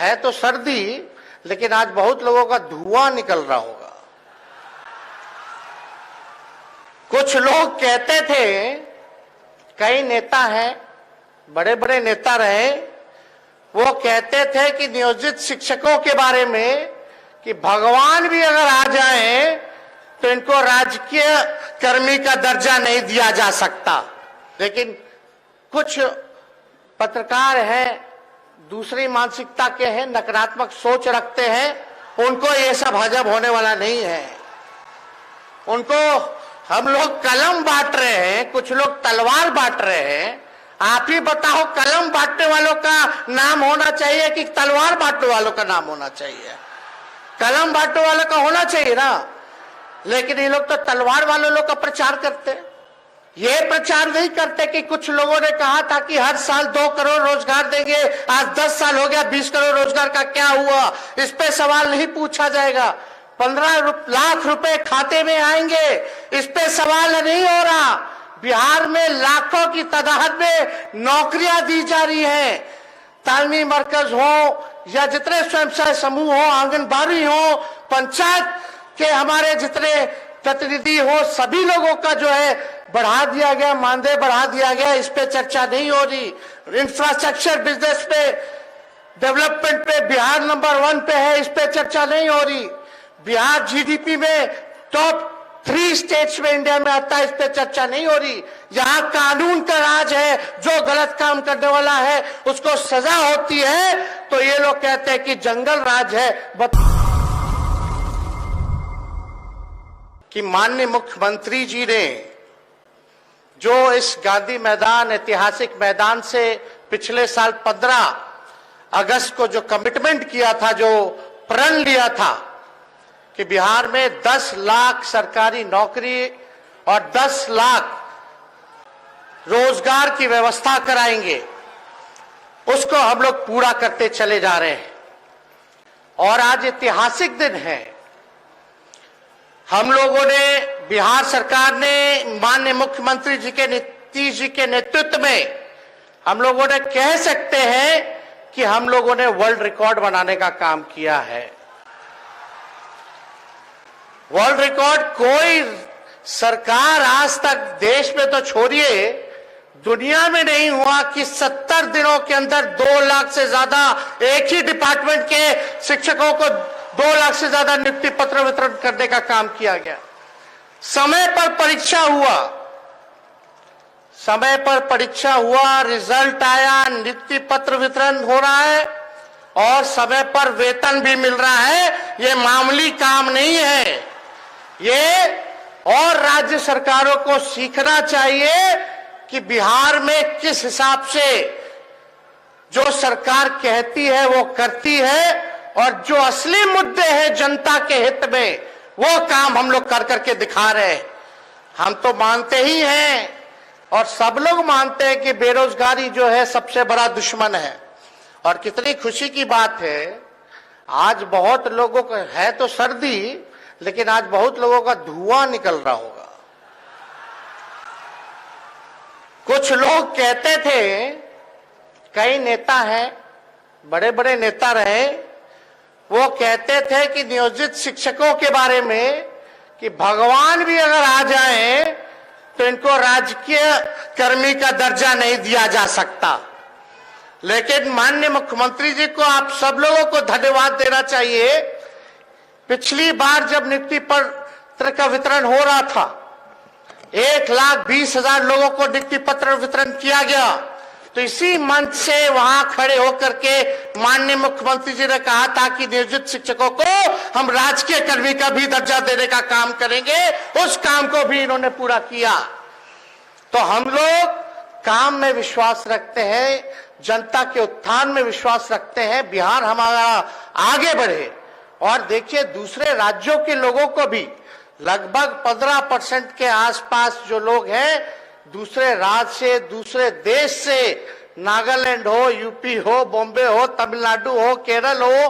है तो सर्दी, लेकिन आज बहुत लोगों का धुआं निकल रहा होगा। कुछ लोग कहते थे, कई नेता हैं, बड़े बड़े नेता रहे, वो कहते थे कि नियोजित शिक्षकों के बारे में कि भगवान भी अगर आ जाए तो इनको राजकीय कर्मी का दर्जा नहीं दिया जा सकता। लेकिन कुछ पत्रकार हैं, दूसरी मानसिकता के हैं, नकारात्मक सोच रखते हैं, उनको ये सब हजम होने वाला नहीं है। उनको हम लोग कलम बांट रहे हैं, कुछ लोग तलवार बांट रहे हैं। आप ही बताओ, कलम बांटने वालों का नाम होना चाहिए कि तलवार बांटने वालों का नाम होना चाहिए? कलम बांटने वालों का होना चाहिए ना। लेकिन ये लोग तो तलवार वाले लोग का प्रचार करते। ये प्रचार नहीं करते कि कुछ लोगों ने कहा था कि हर साल 2 करोड़ रोजगार देंगे, आज 10 साल हो गया, 20 करोड़ रोजगार का क्या हुआ? इस पे सवाल नहीं पूछा जाएगा। 15 लाख रुपए खाते में आएंगे, इस पे सवाल नहीं हो रहा। बिहार में लाखों की तादाद में नौकरियां दी जा रही हैं। तालीमी मरकज हो या जितने स्वयं समूह हो, आंगनबाड़ी हो, पंचायत के हमारे जितने प्रतिनिधि हो, सभी लोगों का जो है बढ़ा दिया गया, मानदेय बढ़ा दिया गया। इस पे चर्चा नहीं हो रही। इंफ्रास्ट्रक्चर बिजनेस पे, डेवलपमेंट पे बिहार नंबर 1 पे है, इस पे चर्चा नहीं हो रही। बिहार जीडीपी में टॉप 3 स्टेट्स में इंडिया में आता है, इस पे चर्चा नहीं हो रही। यहाँ कानून का राज है, जो गलत काम करने वाला है उसको सजा होती है, तो ये लोग कहते हैं कि जंगल राज है। कि माननीय मुख्यमंत्री जी ने जो इस गांधी मैदान, ऐतिहासिक मैदान से पिछले साल 15 अगस्त को जो कमिटमेंट किया था, जो प्रण लिया था कि बिहार में 10 लाख सरकारी नौकरी और 10 लाख रोजगार की व्यवस्था कराएंगे, उसको हम लोग पूरा करते चले जा रहे हैं। और आज ऐतिहासिक दिन है। हम लोगों ने, बिहार सरकार ने माननीय मुख्यमंत्री जी के नीतीश जी के नेतृत्व में, हम लोगों ने कह सकते हैं कि हम लोगों ने वर्ल्ड रिकॉर्ड बनाने का काम किया है। वर्ल्ड रिकॉर्ड कोई सरकार आज तक देश में तो छोड़िए, दुनिया में नहीं हुआ कि 70 दिनों के अंदर 2 लाख से ज्यादा एक ही डिपार्टमेंट के शिक्षकों को 2 लाख से ज्यादा नियुक्ति पत्र वितरण करने का काम किया गया। समय पर परीक्षा हुआ, समय पर परीक्षा हुआ, रिजल्ट आया, नियुक्ति पत्र वितरण हो रहा है और समय पर वेतन भी मिल रहा है। ये मामूली काम नहीं है। ये और राज्य सरकारों को सीखना चाहिए कि बिहार में किस हिसाब से जो सरकार कहती है वो करती है, और जो असली मुद्दे हैं जनता के हित में, वो काम हम लोग कर करके दिखा रहे हैं। हम तो मानते ही हैं और सब लोग मानते हैं कि बेरोजगारी जो है सबसे बड़ा दुश्मन है। और कितनी खुशी की बात है, आज बहुत लोगों को है तो सर्दी, लेकिन आज बहुत लोगों का धुआं निकल रहा होगा। कुछ लोग कहते थे, कई नेता हैं, बड़े बड़े नेता रहे, वो कहते थे कि नियोजित शिक्षकों के बारे में कि भगवान भी अगर आ जाए तो इनको राजकीय कर्मी का दर्जा नहीं दिया जा सकता। लेकिन माननीय मुख्यमंत्री जी को, आप सब लोगों को धन्यवाद देना चाहिए। पिछली बार जब नियुक्ति पत्र का वितरण हो रहा था, 1,20,000 लोगों को नियुक्ति पत्र वितरण किया गया, तो इसी मंच से वहां खड़े होकर के माननीय मुख्यमंत्री जी ने कहा था कि नियोजित शिक्षकों को हम राजकीय कर्मी का भी दर्जा देने का काम करेंगे। उस काम को भी इन्होंने पूरा किया। तो हम लोग काम में विश्वास रखते हैं, जनता के उत्थान में विश्वास रखते हैं, बिहार हमारा आगे बढ़े। और देखिए, दूसरे राज्यों के लोगों को भी लगभग 15% के आसपास जो लोग हैं, दूसरे राज्य से, दूसरे देश से, नागालैंड हो, यूपी हो, बॉम्बे हो, तमिलनाडु हो, केरल हो,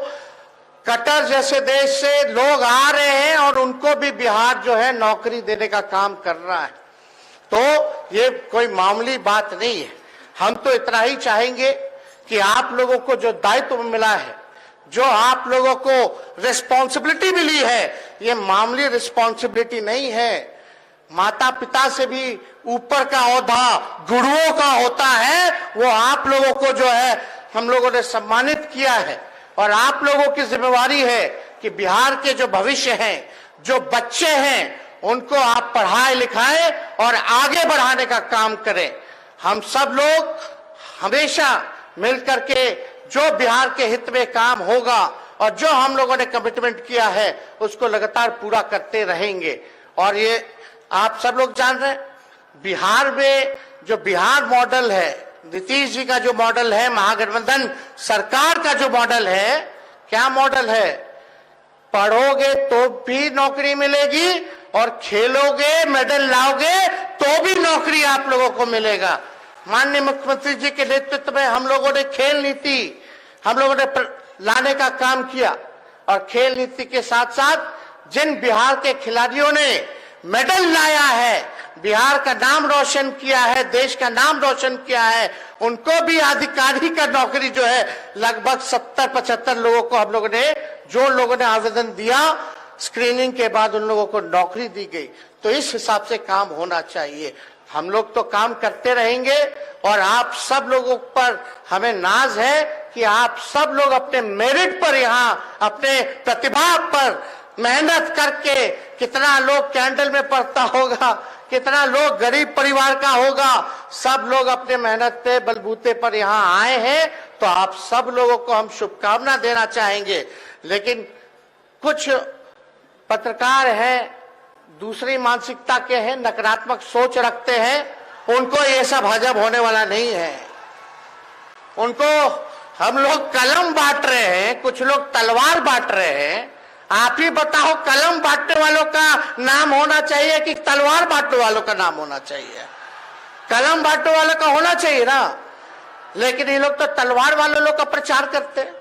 कतर जैसे देश से लोग आ रहे हैं और उनको भी बिहार जो है नौकरी देने का काम कर रहा है। तो ये कोई मामूली बात नहीं है। हम तो इतना ही चाहेंगे कि आप लोगों को जो दायित्व मिला है, जो आप लोगों को रिस्पॉन्सिबिलिटी मिली है, ये मामूली रिस्पॉन्सिबिलिटी नहीं है। माता पिता से भी ऊपर का ओहदा गुरुओं का होता है, वो आप लोगों को जो है हम लोगों ने सम्मानित किया है। और आप लोगों की जिम्मेवारी है कि बिहार के जो भविष्य हैं, जो बच्चे हैं, उनको आप पढ़ाए लिखाएं और आगे बढ़ाने का काम करें। हम सब लोग हमेशा मिलकर के जो बिहार के हित में काम होगा और जो हम लोगों ने कमिटमेंट किया है उसको लगातार पूरा करते रहेंगे। और ये आप सब लोग जान रहे हैं, बिहार में जो बिहार मॉडल है, नीतीश जी का जो मॉडल है, महागठबंधन सरकार का जो मॉडल है, क्या मॉडल है? पढ़ोगे तो भी नौकरी मिलेगी और खेलोगे, मेडल लाओगे तो भी नौकरी आप लोगों को मिलेगा। माननीय मुख्यमंत्री जी के नेतृत्व में हम लोगों ने खेल नीति हम लोगों ने लाने का काम किया और खेल नीति के साथ साथ जिन बिहार के खिलाड़ियों ने मेडल लाया है, बिहार का नाम रोशन किया है, देश का नाम रोशन किया है, उनको भी अधिकारी का नौकरी जो है लगभग 70-75 लोगों को हम लोगों ने, जो लोगों ने आवेदन दिया, स्क्रीनिंग के बाद उन लोगों को नौकरी दी गई। तो इस हिसाब से काम होना चाहिए। हम लोग तो काम करते रहेंगे और आप सब लोगों पर हमें नाज है कि आप सब लोग अपने मेरिट पर, यहाँ अपने प्रतिभा पर मेहनत करके, कितना लोग कैंडल में पढ़ता होगा, कितना लोग गरीब परिवार का होगा, सब लोग अपने मेहनत पे बलबूते पर यहाँ आए हैं। तो आप सब लोगों को हम शुभकामना देना चाहेंगे। लेकिन कुछ पत्रकार हैं, दूसरी मानसिकता के हैं, नकारात्मक सोच रखते हैं, उनको ये सब हजम होने वाला नहीं है। उनको हम लोग कलम बांट रहे हैं, कुछ लोग तलवार बांट रहे हैं। आप ही बताओ, कलम बांटने वालों का नाम होना चाहिए कि तलवार बांटने वालों का नाम होना चाहिए? कलम बांटने वालों का होना चाहिए ना। लेकिन ये लोग तो तलवार वाले लोग का प्रचार करते हैं।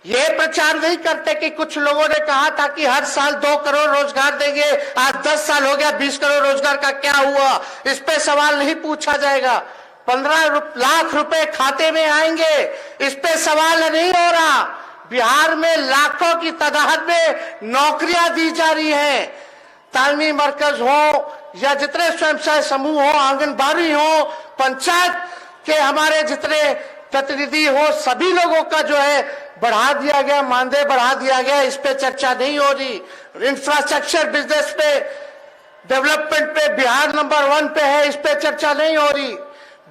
ये प्रचार नहीं करते कि कुछ लोगों ने कहा था कि हर साल 2 करोड़ रोजगार देंगे, आज 10 साल हो गया, 20 करोड़ रोजगार का क्या हुआ? इस पे सवाल नहीं पूछा जाएगा। 15 लाख रुपए खाते में आएंगे, इस पे सवाल नहीं हो रहा। बिहार में लाखों की तादाद में नौकरियां दी जा रही हैं। तालमी मरकज हो या जितने स्वयं सहायता समूह हो, आंगनबाड़ी हो, पंचायत के हमारे जितने प्रतिनिधि हो, सभी लोगों का जो है बढ़ा दिया गया, मानदेय बढ़ा दिया गया। इस पे चर्चा नहीं हो रही। इंफ्रास्ट्रक्चर बिजनेस पे, डेवलपमेंट पे बिहार नंबर 1 पे है, इस पे चर्चा नहीं हो रही।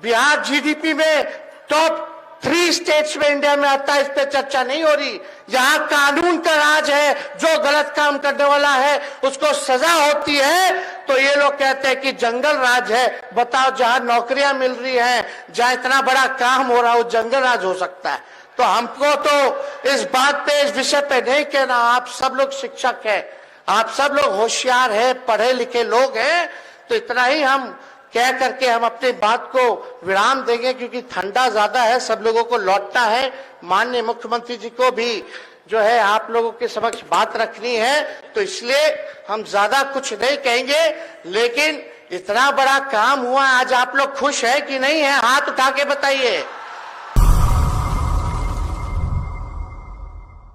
बिहार जीडीपी में टॉप 3 स्टेट्स में इंडिया में आता है, इस पे चर्चा नहीं हो रही। यहाँ कानून का राज है, जो गलत काम करने वाला है उसको सजा होती है। तो ये लोग कहते हैं कि जंगल राज है। बताओ, जहां नौकरियां मिल रही हैं, जहां इतना बड़ा काम हो रहा है, वो जंगल राज हो सकता है? तो हमको तो इस बात पे, इस विषय पे नहीं कहना। आप सब लोग शिक्षक हैं, आप सब लोग होशियार हैं, पढ़े लिखे लोग हैं। तो इतना ही हम कह करके हम अपनी बात को विराम देंगे, क्योंकि ठंडा ज्यादा है, सब लोगों को लौटना है। माननीय मुख्यमंत्री जी को भी जो है आप लोगों के समक्ष बात रखनी है, तो इसलिए हम ज्यादा कुछ नहीं कहेंगे। लेकिन इतना बड़ा काम हुआ, आज आप लोग खुश है कि नहीं है? हाथ उठा के बताइए।